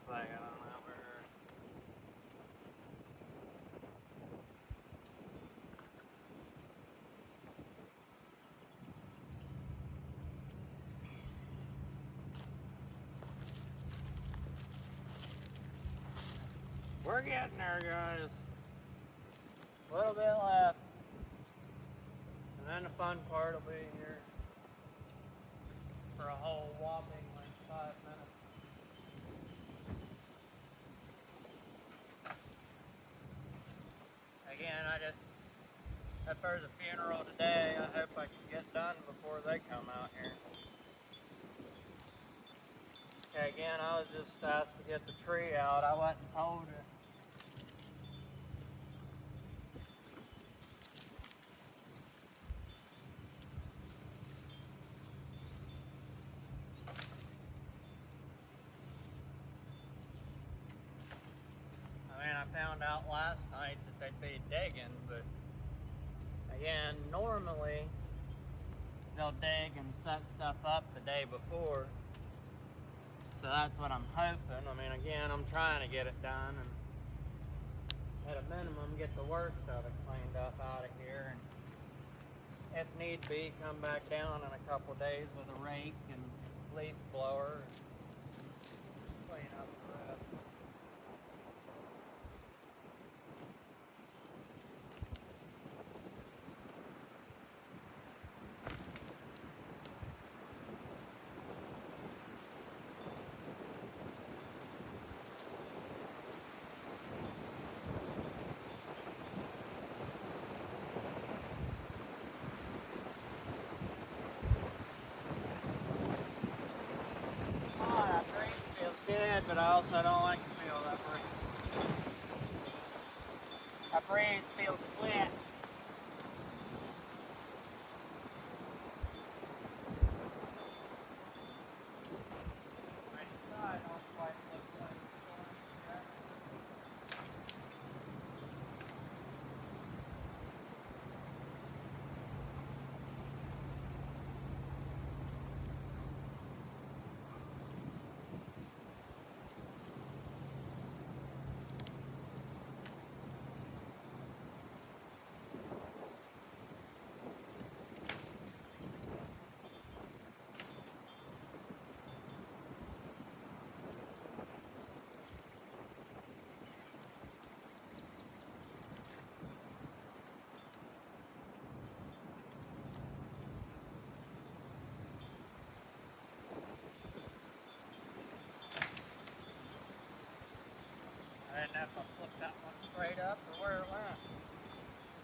Like, I don't know where. We're getting there, guys. A little bit left. And then the fun part will be here for a whole whopping like 5 minutes. Again, if there's a funeral today, I hope I can get done before they come out here. Okay, again, I was just asked to get the tree out. I wasn't told it. I mean, I found out last night that they'd be digging, but again, normally they'll dig and set stuff up the day before. So that's what I'm hoping. I mean, again, I'm trying to get it done and at a minimum get the worst of it cleaned up out of here. And if need be, come back down in a couple days with a rake and leaf blower and clean up the rest. Oh, that breeze feels good, but I also don't like to feel that breeze. That breeze feels wet. Inside don't quite look like storm yet. I didn't know if I flipped that one straight up or where it went.